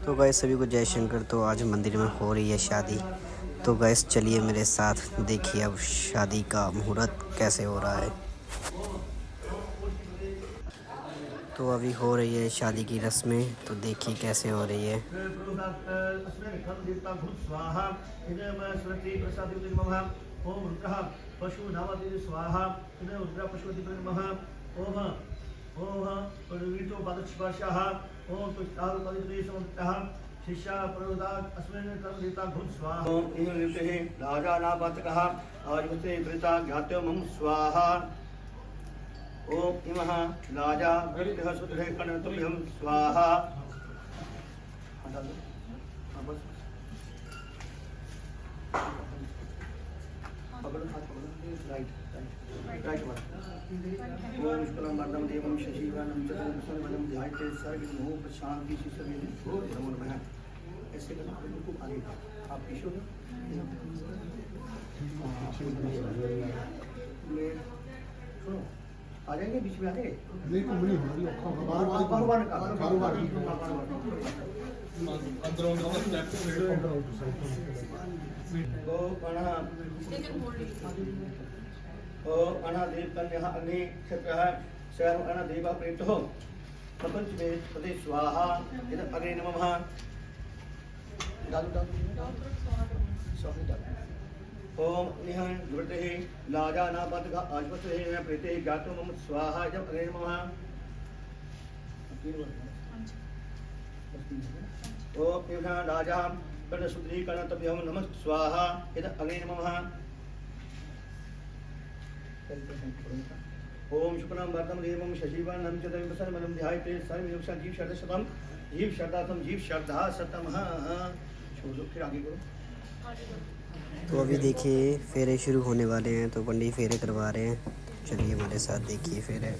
तो गैस सभी को जय शंकर। तो आज मंदिर में हो रही है शादी। तो गैस चलिए मेरे साथ, देखिए अब शादी का मुहूर्त कैसे हो रहा है। तो अभी हो रही है शादी की रस्में, तो देखिए कैसे हो रही है। शिष्या प्रवदात् अस्मिन् कर्मदेवता भूत् स्वाहा। ओम इह निमित्ते राजा नापातकः आजमते प्रेता ज्ञात्यो मम स्वाहा। ओम इमः राजा वृद्धः सुदृढः कर्णतुभ्यं स्वाहा। राइट ओम शुक्लं वरदं देवं शशिवर्णं चतुर्भुजं ध्यायते सर्वविघ्नों प्रशान्ति शिशुर्विघ्नों नमो नमः। ऐसे करना बिल्कुल आगे आप पीछे सुनो आ जाएंगे बीच में आगे अनादेव कन्या अग्नि क्षत्रः शैव अनादेव प्रेतो प्रपंच में पदे स्वाहा इद अग्नि नमः। ओम निहं गुरुते लाजा नापतका आश्वते है प्रेते ज्ञातो मम स्वाहा इद अग्नि नमः। ओम इह राजा कर्णशुद्धि कर्णतभ्यं नमः स्वाहा इद अग्नि नमः। ओम शुक्लं वरदं देवं शशिवर्णं चतुर्भुजं ध्यायते सर्वविघ्नों जीव शरदशतम जीव शरदातम जीव शरदा शतम। छोड़ो फिर आगे करो। तो अभी देखिए फेरे शुरू होने वाले हैं, तो पंडित फेरे करवा रहे हैं। चलिए हमारे साथ देखिए फेरे।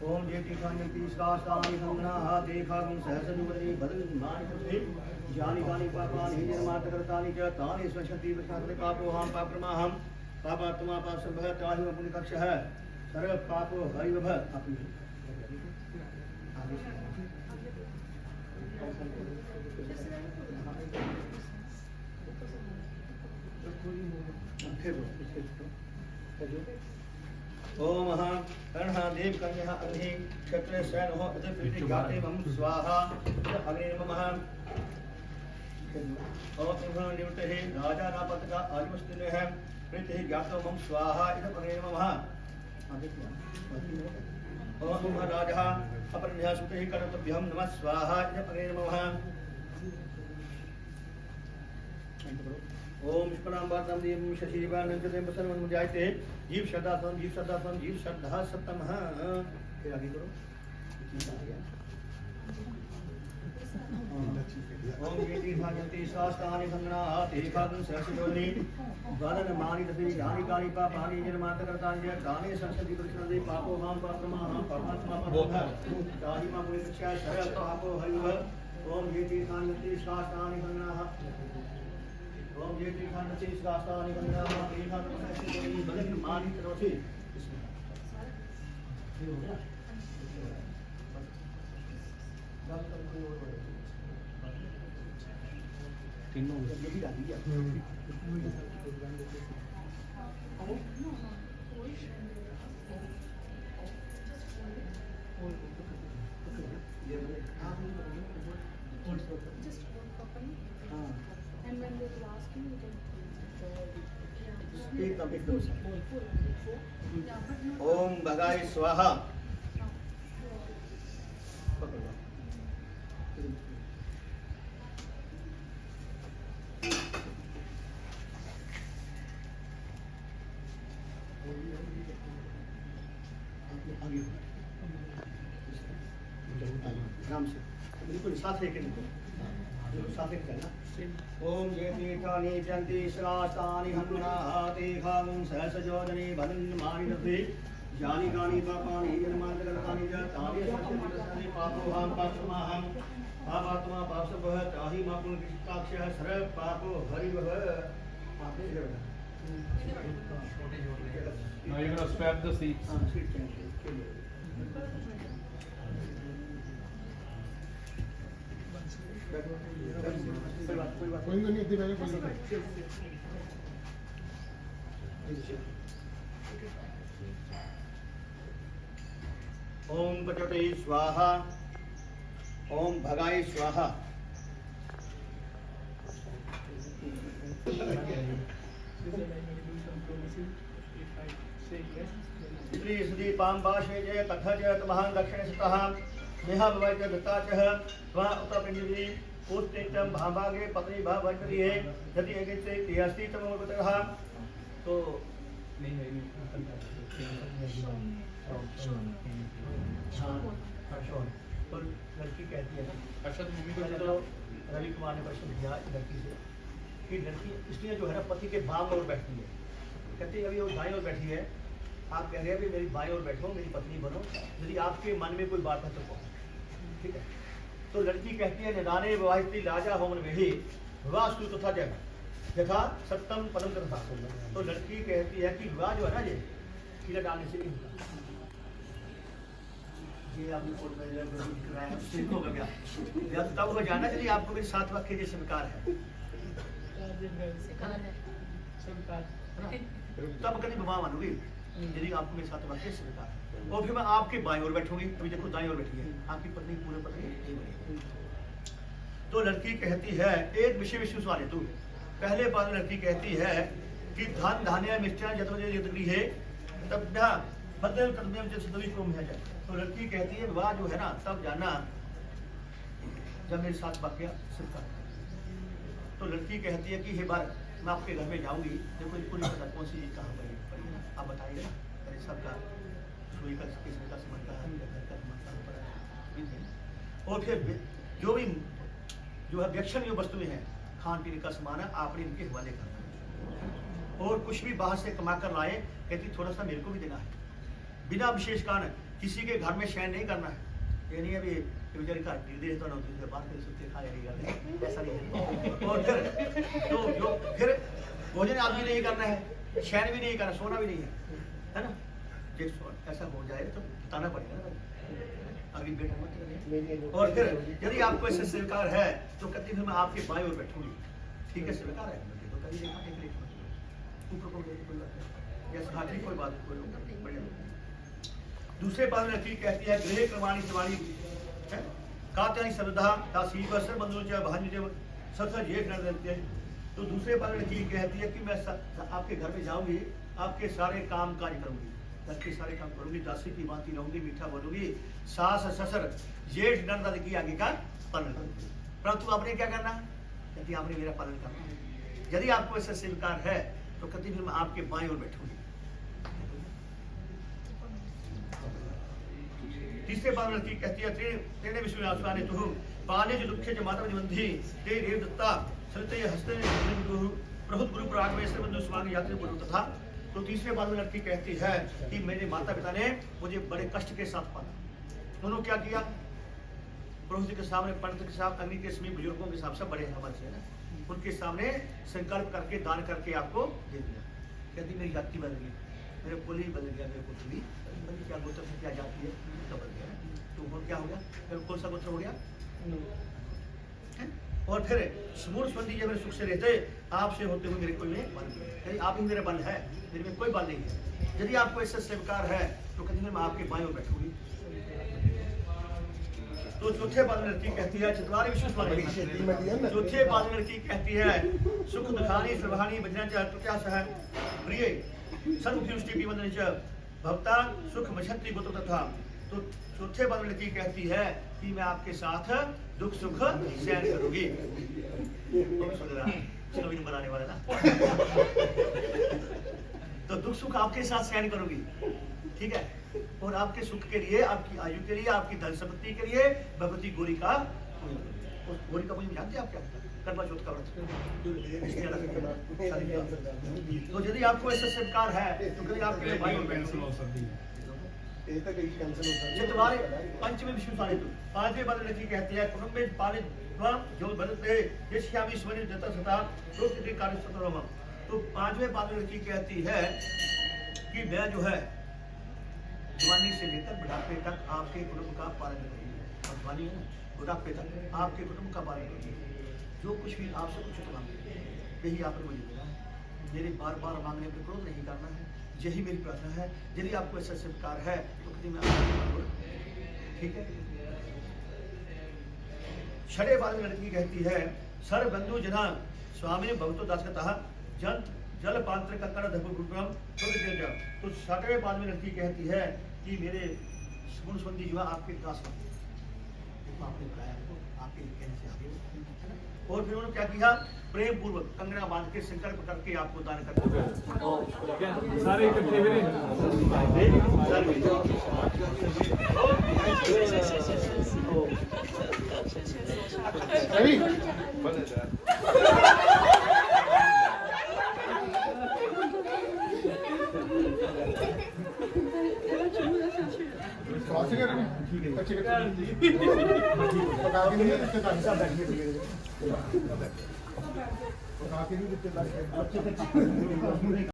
ओम जेति खान्यति स्कास्तानि संगनाः देखागं सहस्रजुगति बदलमानि जानि कानि पापानि निर्मातकृतानि च तानि स्वशति प्रशान्ते पापोऽहं पापप्रमाहं पापात्मा पापसंभव ताहि मम पुण्यकक्षः सर्व पापो हरिवभ। ओम कर्णदेव कन्या अग्नि क्षत्रे शयनो अति प्रीति ज्ञाते मम स्वाहा अग्नि नमः। ओम इह निवृत्ते राजा नापतका आजमस्तिने है प्रीति ज्ञातो मम स्वाहा इद अग्नि नमः। ओम इह राजा अपरन्या सुते कर्तव्यं नमः स्वाहा इद अग्नि नमः। ओम शुक्लं वरदं देवं शशिवर्णं चतुर्भुजं ध्यायते जीव शरदातम जीव शरदातम जीव शरदा सप्तमः। फिर आगे करो। ओम येति भागयन्ति शास्त्राणि संगनाः देखागं सहस्रजोनि वदनमानि तस्मै यानि कानि पापानि निर्मातकृतानि च तानि संसति प्रशान्ते पापोऽहं पापप्रमाहं पापात्मा पापसंभवः ताहि मम पुण्यकक्षः सर्व पापो हरिवः। ओम येति भागयन्ति शास्त्राणि संगनाः ओम ये तीर्थांति स्कास्तानि गंगाः तीर्थांति सहस्रजोनि बदनमानि तनोति। तीनों यही डाली है। And when they will ask you, you can एकदम एकदम yeah, but not ओम भगाय स्वाहा। आराम से बिल्कुल साथ लेके निकलो, बिल्कुल साथ लेके चलना। ओम ये तीर्थानि जन्ति श्रास्तानि हनुमनाः तेखागं सहस्रजोजनि बदनमानि तस्मै यानि कानि पापानि निर्मातकृतानि च तानि स्वशति प्रशान्ते पापोऽहं पापप्रमाहं पापात्मा पापसंभवः ताहि मम पुण्यकक्षः सर्व पापो हरिवः। Now you're going to swap the seats. Seat change. कोई नहीं इतनी पहले कोई नहीं ओम पचोटे स्वाहा, ओम भगाय स्वाहा। श्री श्री पांबाशे जय कथज तमहं दक्षिणस्तः नेहा भवैत दत्ताचः त्वा उत्तरपिंडि उत्तिष्ठं भाभागे पत्नी भावज्रिये यदि एकेते तियस्ति तमोगतः। तो तो लड़की कहती है तो रवि कुमार ने प्रश्न किया लड़की से कि लड़की इसलिए जो है ना पति के बाम ओर बैठती है, कहती है अभी वो दाएं ओर बैठी है, आप कह रहे हैं भी मेरी बाएं ओर बैठो, मेरी पत्नी बनो, यदि आपके मन में कोई बात है तो कहो, ठीक है। तो लड़की कहती है निदाने विवाहिती राजा होमन में ही विवाह शुरू तथा जगह यथा सत्यम पदम तथा। तो लड़की कहती है कि विवाह जो है ना ये कीड़ा डालने से नहीं होता। ये आपने कोर्ट में कराया सिद्ध होगा क्या? या तो तब हो जाना यदि आपको मेरे साथ वाक्य जैसे स्वीकार है तब कभी विवाह मानूंगी यदि आपको मेरे साथ वाक्य स्वीकार है। और फिर मैं आपके बाएं ओर बैठूंगी, अभी देखो दाएं ओर बैठी है, आपकी पत्नी पूरे पत्नी नहीं बनेगी। तो लड़की कहती है एक विषय विश्व सवाल है तू पहले बात लड़की कहती है कि धन धान्य मिष्टान जतवरी है तब ना बदल कदम सदवी को मिल जाए। तो लड़की कहती है विवाह जो है ना तब जाना जब मेरे साथ वाक्य स्वीकार। तो लड़की कहती है कि हे बार मैं आपके घर में जाऊंगी, देखो इनको नहीं पता कौन सी चीज कहाँ पड़ी है, आप बताइए ना मेरे सबका सुई का किसने का समझ का है, घर का समझ कहाँ पड़ा है। और फिर जो भी जो है व्यक्षण जो वस्तुएं हैं खान पीने का सामान है आपने इनके हवाले करना है। और कुछ भी बाहर से कमा कर लाए कहती थोड़ा सा मेरे को भी देना है, बिना विशेष कारण किसी के घर में शयन नहीं करना है। ये नहीं अभी बेचारी का निर्देश तो नौकरी से बात कर सकते खा जाएगी, ऐसा नहीं है। और फिर तो जो फिर भोजन आप भी नहीं करना है, शयन भी नहीं करना, सोना भी नहीं है ना। ऐसा हो जाए तो बताना पड़ेगा ना अभी बेटा मत करिए। और फिर यदि आपको ऐसे स्वीकार है तो कहती फिर मैं आपके बाएं ओर बैठूंगी, ठीक है स्वीकार है तो कभी देखा एक लेख ऊपर को कोई बात नहीं, जैसे हाथी कोई बात कोई बढ़िया। दूसरे बात में लड़की कहती है गृह क्रमाणी सवाणी कात्यायनी श्रद्धा दासी वस्त्र बंधु भांज सबसे जेठ न देते हैं। तो दूसरे बात में लड़की कहती है कि मैं आपके घर में जाऊंगी, आपके सारे काम काज करूंगी, घर के सारे काम करूंगी, दासी की बाती रहूंगी, मीठा बोलूंगी, सास ससुर जेठ नंद की आगे का पालन करूंगी। परंतु आपने क्या करना? कहती आपने मेरा पालन करना। यदि आपको ऐसा स्वीकार है तो कहती फिर मैं आपके बाएं ओर बैठूंगी। तीसरे बार लड़की कहती है तेरे विश्व आसवाने तुहु पाले जो दुखे जो माता निबंधी ते देव दत्ता सलते हस्ते प्रहुत गुरु प्राग में श्री बंधु स्वांग यात्री गुरु तथा। तो तीसरे बार में लड़की कहती है कि मेरे माता पिता ने मुझे बड़े कष्ट के साथ पाला। उन्होंने क्या किया? पुरोहित के सामने, पंडित के सामने, अग्नि के समीप बुजुर्गों के सामने, सब बड़े हमारे से ना, उनके सामने संकल्प करके दान करके आपको दे दिया। कहती मेरी जाति बदल गई, मेरे कुल ही बदल गया, मेरे पुत्र भी क्या गोत्र से क्या जाती है तो बदल गया। तो वो क्या हो गया? मेरे कौन सा गोत्र हो गया? और फिर समूल संबंधी जब मेरे सुख से रहते आपसे होते हुए मेरे कोई में बल नहीं, आप ही मेरे बल है, मेरे में कोई बल नहीं है। यदि आपको ऐसा स्वीकार है तो कहती है मैं आपके बाएं ओर बैठूंगी। तो चौथे बाद लड़की कहती है चतुरारी विश्व चौथे बाद लड़की कहती है सुख दुखानी सर्वाणी बजना क्या सह प्रिय सर्वदृष्टि वंदन च भक्ता सुख मछत्री गुत तथा। तो चौथे बाद लड़की कहती है कि मैं आपके साथ दुख सुख सहन करूंगी। चलो बनाने वाला ना तो दुख सुख आपके साथ सहन करूंगी, ठीक है। और आपके सुख के लिए, आपकी आयु के लिए, आपकी धन संपत्ति के लिए भगवती गौरी का गौरी का पूजन जानते हैं आप क्या? करवा चौथ का व्रत। तो यदि आपको ऐसा स्वीकार है तो कभी आपके भाई तुम्हारे पंचमी विष्णु सारे तो पांचवें बाद लड़की कहती है कुटुंब में पाले जो बदलते ये श्यामी स्वरी दत्ता सता तो कितने कार्य सतरम। तो पांचवें बाद लड़की कहती है कि मैं जो है जवानी से लेकर बुढ़ापे तक आपके कुटुंब का पालन करूंगी। जवानी है ना, बुढ़ापे तक आपके कुटुंब का पालन करूंगी। जो कुछ भी आपसे कुछ मांगे यही आपने मुझे देना है। मेरे बार बार मांगने पर क्रोध नहीं करना है, यही मेरी प्रार्थना है। यदि आपको ऐसा स्वीकार है तो कभी मैं आपको ठीक है। छठे बाद में लड़की कहती है सर बंधु जना स्वामी भक्तो दासकतः जल जल पात्र का कर धपुक्रम तो छठवें बाद में लड़की कहती है कि मेरे सुन सुंदी जो है आपके दास आपने बुलाया हमको, आपके कहने से आगे। और फिर उन्होंने क्या किया, प्रेम पूर्वक कंगना बांध के संकल्प करके आपको दान करते सारे इकट्ठे हुए Ready? क्रॉसिंग है ठीक है अच्छे पका के नहीं रिश्तेदार सब बैठे पका के नहीं रिश्तेदार